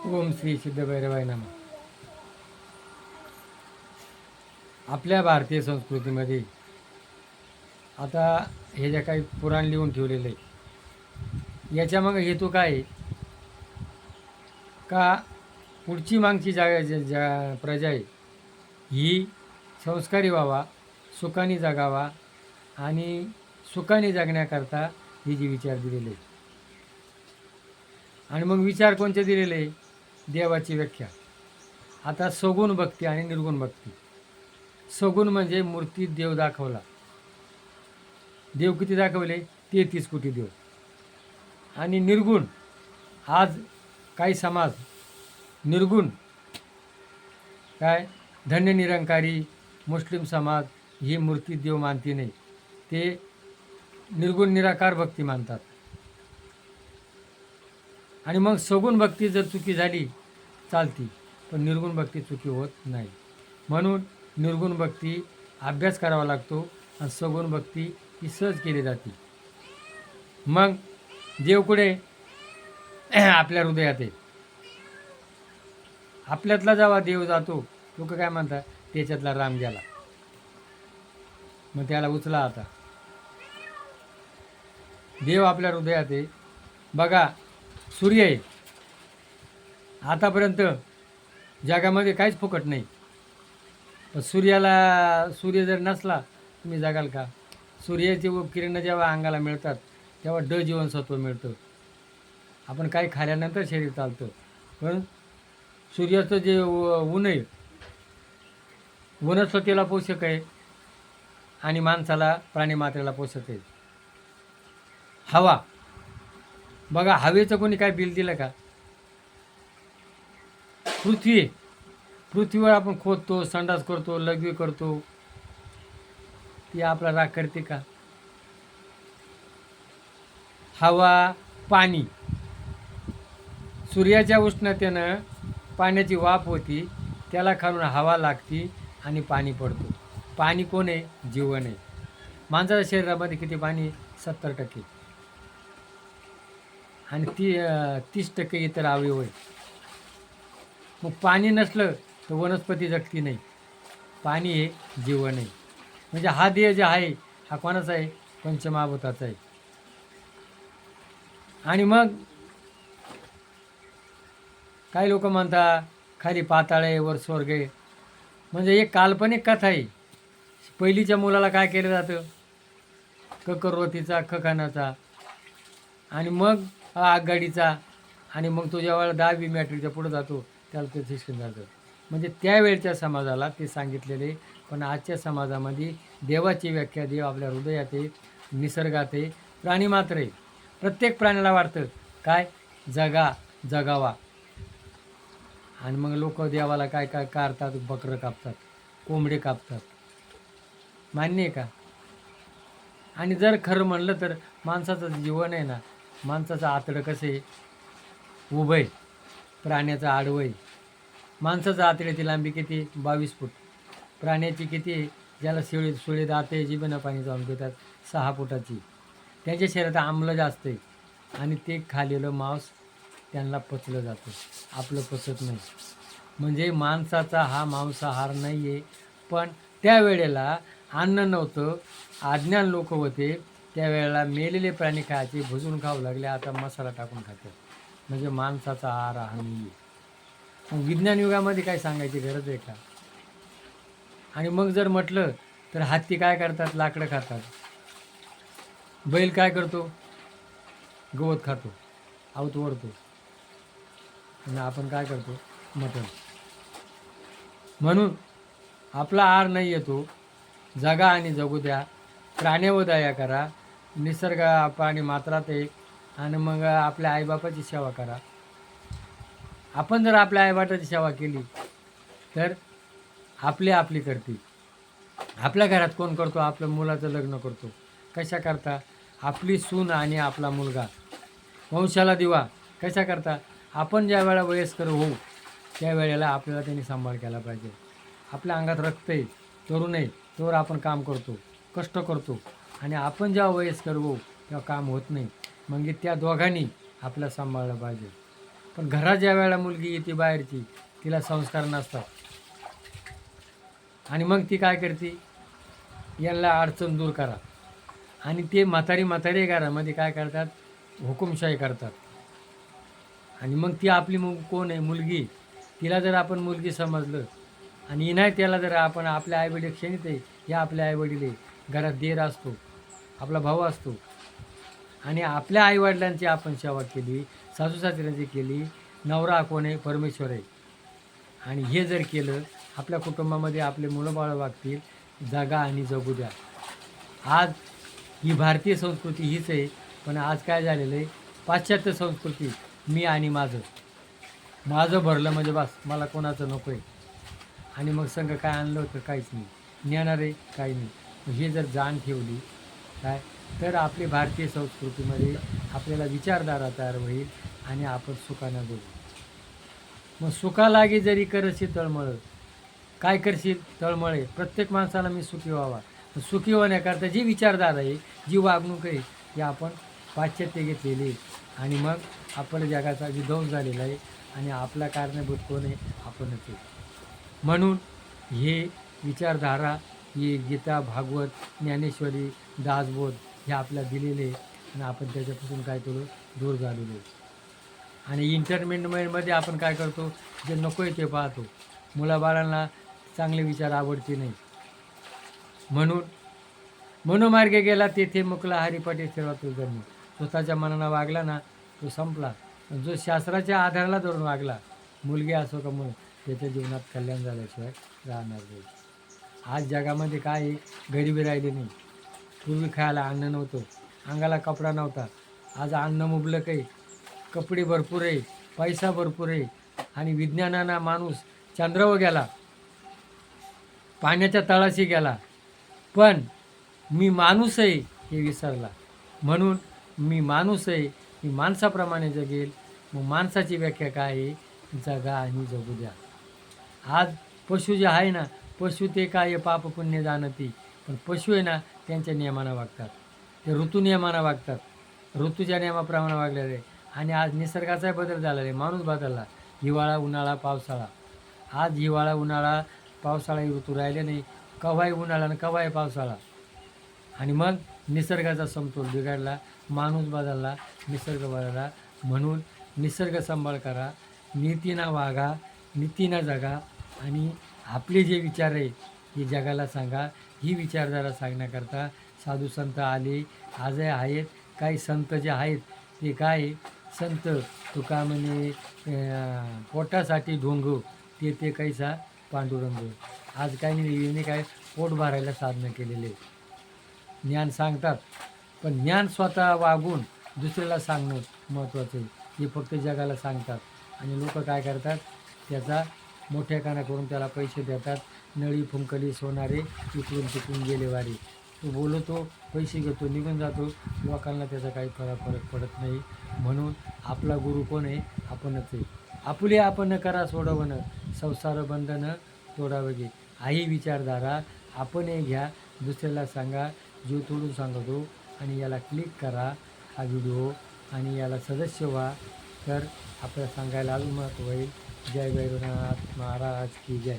ओम श्री सिद्धभैरवाय नमः. आपल्या भारतीय संस्कृतीमध्ये आता हे जे काही पुराण लिहून ठेवलेलं आहे याच्या मग हेतू काय आहे का पुढची मागची ज्या प्रजा आहे ही संस्कारी व्हावा, सुखाने जगावा आणि सुखाने जगण्याकरता ही जी विचार दिलेले आहे. आणि मग विचार कोणते दिलेले आहे? देवाची व्याख्या. आता सगुण भक्ती आणि निर्गुण भक्ती. सगुण म्हणजे मूर्तीत देव दाखवला. देव किती दाखवले? 33 कोटी देव. आणि निर्गुण, आज काही समाज निर्गुण काय धन्य निरंकारी मुस्लिम समाज ही मूर्तीत देव मानती नाही, ते निर्गुण निराकार भक्ती मानतात. आणि मग सगुण भक्ती जर चुकी झाली चालती, पण निर्गुण भक्ती चुकी होत नाही. म्हणून निर्गुण भक्ती अभ्यास करावा लागतो आणि सगुण भक्ती ही सहज केली जाते. मग देव कुठे? आपल्या हृदयात आहे. आपल्यातला जेव्हा देव जातो लोक काय म्हणतात? त्याच्यातला राम गेला, मग त्याला उचला. आता देव आपल्या हृदयात आहे. बघा, सूर्य आहे. आतापर्यंत जगामध्ये काहीच फुकट नाही, पण सूर्य जर नसला तुम्ही जगाल का? सूर्याची किरणं जेव्हा अंगाला मिळतात तेव्हा जीवनसत्व मिळतं. आपण काही खाल्यानंतर शरीर चालतं, पण सूर्याचं जे ऊन आहे वनस्पतीला पोषक आहे आणि माणसाला प्राणीमात्रेला पोषक आहे. हवा बघा, हवेचं कोणी काय बिल दिलं का? पृथ्वीवर आपण खोदतो, संडास करतो, लघवी करतो, ती आपला राग करते का? हवा, पाणी, सूर्याच्या उष्णतेनं पाण्याची वाफ होती, त्याला खालून हवा लागती आणि पाणी पडतो. पाणी कोण आहे? जीवन आहे. माणसाच्या शरीरामध्ये किती पाणी? 70%. आणि 30% इतर अवयव आहे. मग पाणी नसलं तर वनस्पती जगती नाही. पाणी हे जीवन आहे. म्हणजे हा देह जे आहे हा कोणाचा आहे? पंचमहाभूताचा आहे. आणि मग काही लोक म्हणतात खाली पाताळ आहे, वर स्वर्ग आहे. म्हणजे एक काल्पनिक कथा आहे. पहिलीच्या मुलाला काय केलं जातं? ककरोतीचा, खखानाचा, आणि मग आगगाडीचा, आणि मग तो ज्यावेळेला 10वी मॅट्रिकच्या पुढे जातो त्याला ते शिक्षण जातं. म्हणजे त्यावेळच्या समाजाला ते सांगितलेले. पण आजच्या समाजामध्ये देवाची व्याख्या, देव आपल्या हृदयात आहे, निसर्गात आहे, प्राणीमात्र आहे. प्रत्येक प्राण्याला वाटतं काय? जगावा. आणि मग लोक देवाला काय काय करतात? बकरं कापतात, कोंबडे कापतात. मान्य आहे का? आणि जर खरं म्हणलं तर माणसाचं जीवन आहे ना, माणसाचं आतडं कसं आहे? उभं आहे, प्राण्याचं आडवं आहे. माणसाचं आतड्याची लांबी किती? 22 फूट. प्राण्याची किती आहे? ज्याला सुळे दाते जिभेनं पाणी जाऊन पितात 6 फुटाची. त्यांच्या शरीरात आम्ल जास्त आहे आणि ते खालेलं मांस त्यांना पचलं जातं, आपलं पचत नाही. म्हणजे माणसाचा हा मांसाहार नाही आहे. पण त्यावेळेला अन्न नव्हतं, अज्ञान लोक होते, त्यावेळेला मेलेले प्राणी खायचे, भुजून खाऊ लागले, आता मसाला टाकून खातात. म्हणजे माणसाचा आहार हा नाही आहे. मग विज्ञान युगामध्ये काय सांगायची गरज आहे का? आणि मग जर म्हटलं तर हत्ती काय करतात? लाकडं खातात. बैल काय करतो? गवत खातो, आवत ओढतो. आणि आपण काय करतो? मटण. म्हणून आपला आहार नाही येतो. जगा आणि जगू द्या, प्राण्यावर दया करा, निसर्ग पाणी मात्रात आहे. आणि मग आपल्या आईबापाची सेवा करा. आपण जर आपल्या आईबापाची सेवा केली तर आपली करते. आपल्या घरात कोण करतो? आपल्या मुलाचं लग्न करतो. कशा करता? आपली सून आणि आपला मुलगा वंशाला दिवा. कशा करता? आपण ज्या वेळेला वयस्कर होऊ त्यावेळेला आपल्याला त्यांनी सांभाळ केला पाहिजे. आपल्या अंगात रक्त आहे, तरुण आहे, तोवर आपण काम करतो, कष्ट करतो. आणि आपण जेव्हा वयस्कर होऊ तेव्हा काम होत नाही. म्हणजे त्या दोघांनी आपल्याला सांभाळलं पाहिजे. पण घरात ज्या वेळेला मुलगी येते बाहेरची, तिला संस्कार नसतात आणि मग ती काय करते, यांना अडचण दूर करा आणि ते म्हातारी घरामध्ये काय करतात, हुकुमशाही करतात. आणि मग ती आपली कोण आहे, मुलगी. तिला जर आपण मुलगी समजलं आणि नाही त्याला जर आपण आपल्या आईवडील क्षणित आहे, या आपल्या आईवडील आहे, घरात देर असतो, आपला भाऊ असतो आणि आपल्या आईवडिलांची आपण सेवा केली, सासू सासऱ्यांची केली, नवरा कोण आहे, परमेश्वर आहे. आणि हे जर केलं, आपल्या कुटुंबामध्ये आपले मुलं बाळं वागतील, जगा आणि जगू द्या. आज ही भारतीय संस्कृती हीच आहे, पण आज काय झालेलं आहे, पाश्चात्य संस्कृती, मी आणि माझं भरलं म्हणजे बस, मला कोणाचं नको आहे. आणि मग संघ काय आणलं होतं, काहीच नाही, नेणार आहे काही नाही. हे जर जाण ठेवली काय, तर आपली भारतीय संस्कृतीमध्ये आपल्याला विचारधारा तयार होईल आणि आपण सुखानं जगू. मग सुखालागी जरी करशील तळमळ, काय करशील तळमळे, प्रत्येक माणसाला मी सुखी व्हावा. सुखी होण्याकरता जी विचारधारा आहे, जी वागणूक आहे, ही आपण पाश्चात्य घेतलेली आहे आणि मग आपल्या जगाचा विध्वंस झालेला आहे आणि आपला कारणीभूत कोण आहे, आपणच आहे. म्हणून हे विचारधारा, ही गीता, भागवत, ज्ञानेश्वरी, दासबोध हे आपल्याला दिलेले आणि आपण त्याच्यापासून काय करू, दूर झालेलो आहे. आणि इंटरटेनमेंटमध्ये आपण काय करतो, जे नको आहे ते पाहतो. मुलाबाळांना चांगले विचार आवडते नाही. म्हणून मनोमार्गे गेला तेथे मुकला हरिपाठी ठेवा तो जन्म. स्वतःच्या मनानं वागला ना, तो संपला. जो शास्त्राच्या आधाराला धरून वागला, मुलगी असो का मुलं, त्याच्या जीवनात कल्याण झाल्याशिवाय राहणार नाही. आज जगामध्ये काय आहे, गरिबी राहिली नाही. पूर्वी खायला अन्न नव्हतं, अंगाला कपडा नव्हता. आज अन्न मुबलक आहे, कपडे भरपूर आहे, पैसा भरपूर आहे आणि विज्ञानानं माणूस चंद्रावर गेला, पाण्याच्या तळाशी गेला, पण मी माणूस आहे हे विसरला. म्हणून मी माणूस आहे, मी माणसाप्रमाणे जगेल. मग माणसाची व्याख्या काय आहे, जगा आणि जगू द्या. आज पशु जे आहे ना, पशु ते काय आहे, पाप पुण्य जाणती, पण पशु आहे ना, त्यांच्या नियमानं वागतात, ते ऋतुनियमानं वागतात, ऋतूच्या नियमाप्रमाणे वागलेले. आणि आज निसर्गाचाही बदल झालेला आहे, माणूस बदलला. हिवाळा, उन्हाळा, पावसाळा. आज हिवाळा, उन्हाळा, पावसाळा हे ऋतू राहिले नाही, केव्हाही उन्हाळा आणि केव्हाही पावसाळा. आणि मग निसर्गाचा समतोल बिघडला, माणूस बदलला, निसर्ग बदलला. म्हणून निसर्ग सांभाळ करा, नीतीनं वागा, नीतीनं जगा आणि आपले जे विचार आहे हे जगाला सांगा. ही विचारधारा सांगण्याकरता साधू संत आले, आजही आहेत. काही संत जे आहेत ते काय, संत तुका म्हणे पोटासाठी ढोंग, ते कैसा पांडुरंग. आज काही नाही, यांनी काय पोट भरायला साधनं केलेले. ज्ञान सांगतात, पण ज्ञान स्वतः वागून दुसऱ्याला सांगणं महत्त्वाचं आहे. हे फक्त जगाला सांगतात आणि लोक काय करतात, त्याचा मोठ्यापणा करून त्याला पैसे देतात. नळी फुंकली सोनारे, इकडून तिकडून गेले वारे. तो बोलतो, पैसे घेतो, निघून जातो, लोकांना त्याचा काही फरक पडत नाही. म्हणून आपला गुरु कोण आहे, आपणच आहे. आपुले आपण करा सोडवणं, संसार बंधन तोडावं गे. ही विचारधारा आपण घ्या, दुसऱ्याला सांगा. जीव तोडून सांगतो आणि याला क्लिक करा हा व्हिडिओ आणि याला सदस्य व्हा, तर आपल्याला सांगायला अजून महत्त्व होईल. जय भैरवनाथ महाराज की जय.